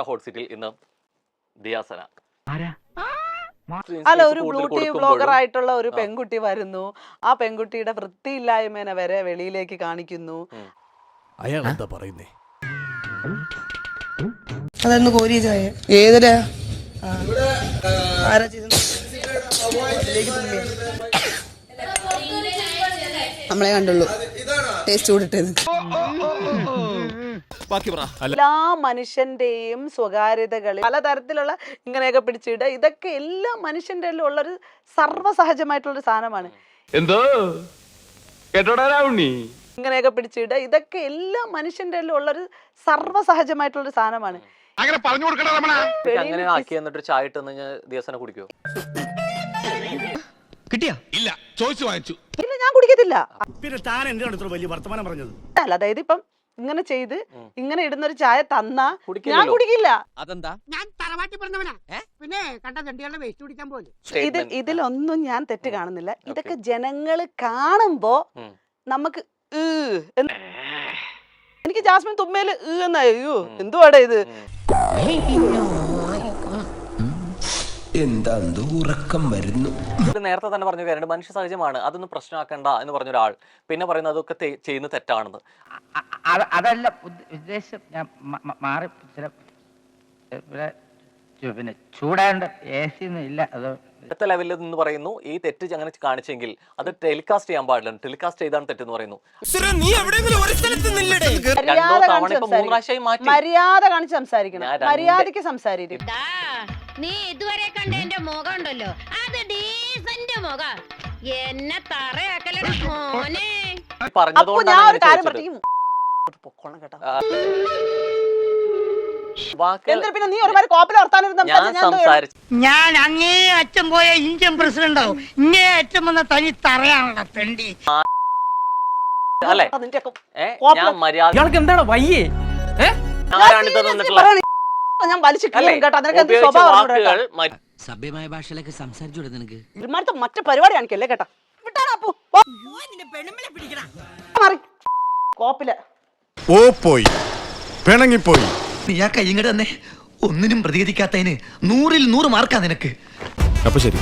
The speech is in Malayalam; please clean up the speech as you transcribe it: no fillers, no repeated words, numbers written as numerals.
ഹോട്ട് സീറ്റിൽ ഇന്ന് ദിയാസന. അല്ല, ഒരു ബ്യൂട്ടി ബ്ലോഗർ ആയിട്ടുള്ള ഒരു പെൺകുട്ടി വരുന്നു, ആ പെൺകുട്ടിയുടെ വൃത്തിയില്ലായ്മേനെ വരെ വെളിയിലേക്ക് കാണിക്കുന്നു. അയാൾ എന്താ പറയുന്നേ? അതൊന്ന് കോരി ഏതൊരാ ആരാ ചെയ്തു? നമ്മളെ കണ്ടുള്ളൂ ടേസ്റ്റ് കൂടിട്ടത്. എല്ലാ മനുഷ്യന്റെയും സ്വകാര്യതകൾ പലതരത്തിലുള്ള ഇങ്ങനെയൊക്കെ പിടിച്ചിടുക, ഇതൊക്കെ എല്ലാ മനുഷ്യന്റെ ഉള്ളൊരു സർവ്വസഹജമായിട്ടുള്ളൊരു സാധനമാണ്. എന്തോ ഇങ്ങനെയൊക്കെ പിടിച്ചിടുക, ഇതൊക്കെ എല്ലാ മനുഷ്യന്റെ ഉള്ളൊരു സർവ്വസഹജമായിട്ടുള്ളൊരു സാധനമാണ്. അങ്ങനെ ആക്കി എന്നിട്ട് ചായ ഇട്ട് ദിയാസന കുടിക്കുവോ? കിട്ടിയാ? ഇല്ല, ചോദിച്ചു വാങ്ങിച്ചു. ഇല്ല, ഞാൻ കുടിക്കത്തില്ല. പിന്നെ താൻ എന്തിനാണ് ഇത്ര വലിയ വർത്തമാനം പറഞ്ഞത്? അല്ല, അതായത് ഇപ്പം ഇങ്ങനെ ചെയ്ത് ഇങ്ങനെ ഇടുന്നൊരു ചായ തന്നാ ഞാൻ കുടിക്കില്ല. അതെന്താ? ഞാൻ തറവാട്ടി പറഞ്ഞവനാ. പിന്നെ കണ്ട തണ്ടികളുടെ വേസ്റ്റ് കുടിക്കാൻ പോലെ. ഇതിലൊന്നും ഞാൻ തെറ്റ് കാണുന്നില്ല. ഇതൊക്കെ ജനങ്ങള് കാണുമ്പോ നമുക്ക് എനിക്ക് ജാസ്മിൻ തുമ്മേല് എന്നായോ എന്തുവാടാ ഇത്? എന്താ ഉറക്കം വരുന്നു. നേരത്തെ തന്നെ പറഞ്ഞു കാര്യമുണ്ട്, മനുഷ്യ സഹജമാണ്, അതൊന്നും പ്രശ്നമാക്കണ്ട എന്ന് പറഞ്ഞ ഒരാൾ പിന്നെ പറയുന്നത് അതൊക്കെ ചെയ്യുന്ന തെറ്റാണെന്ന്. അതല്ല ഉദ്ദേശം, ഞാൻ മാറി പിന്നെ ചൂടാണ്ട് AC ഒന്നും ഇല്ല. അത് അടുത്ത ലെവലിൽ നിന്ന് പറയുന്നു ഈ തെറ്റ് അങ്ങനെ കാണിച്ചെങ്കിൽ അത് ടെലികാസ്റ്റ് ചെയ്യാൻ പാടില്ല, ടെലികാസ്റ്റ് ചെയ്താണ് തെറ്റെന്ന് പറയുന്നു. മര്യാദ കാണിച്ച് സംസാരിക്കണം, മര്യാദക്ക് സംസാരിക്കും. നീ ഇതുവരെ കണ്ട എന്റെ മുഖം ഉണ്ടല്ലോ, അത് ഡീസന്റ് മുഖം. എന്നെ തറയാക്കലട മോനെ. ഞാൻ ഒരു കാര്യം പറയും, പിന്നെ നീ ഒരുപാട് കോപ്പിൽ ഞാൻ അങ്ങേ അച്ഛൻ പോയ ഇന്ത്യൻ പ്രസിഡന്റ് ആവും, ഇങ്ങേ അച്ഛൻ വന്ന തനി തറയാണല്ലോ പെണ്ടി. എന്താണ് വയ്യേ? ഞാൻ വലിച്ചു കേട്ടോ, അതിനൊക്കെ സ്വഭാവം. സഭ്യമായ ഭാഷയിലൊക്കെ സംസാരിച്ചൂടെ നിനക്ക്? മറ്റു പരിപാടി കാണിക്കല്ലേ കേട്ടോ. കോപ്പില് ഓ പോയി പിണങ്ങിപ്പോയി. നീ ആ കൈ ഇങ്ങോട്ട് തന്നെ, ഒന്നിനും പ്രതികരിക്കാത്തതിന് 100-ൽ 100 മാർക്കാ നിനക്ക്. അപ്പൊ ശരി.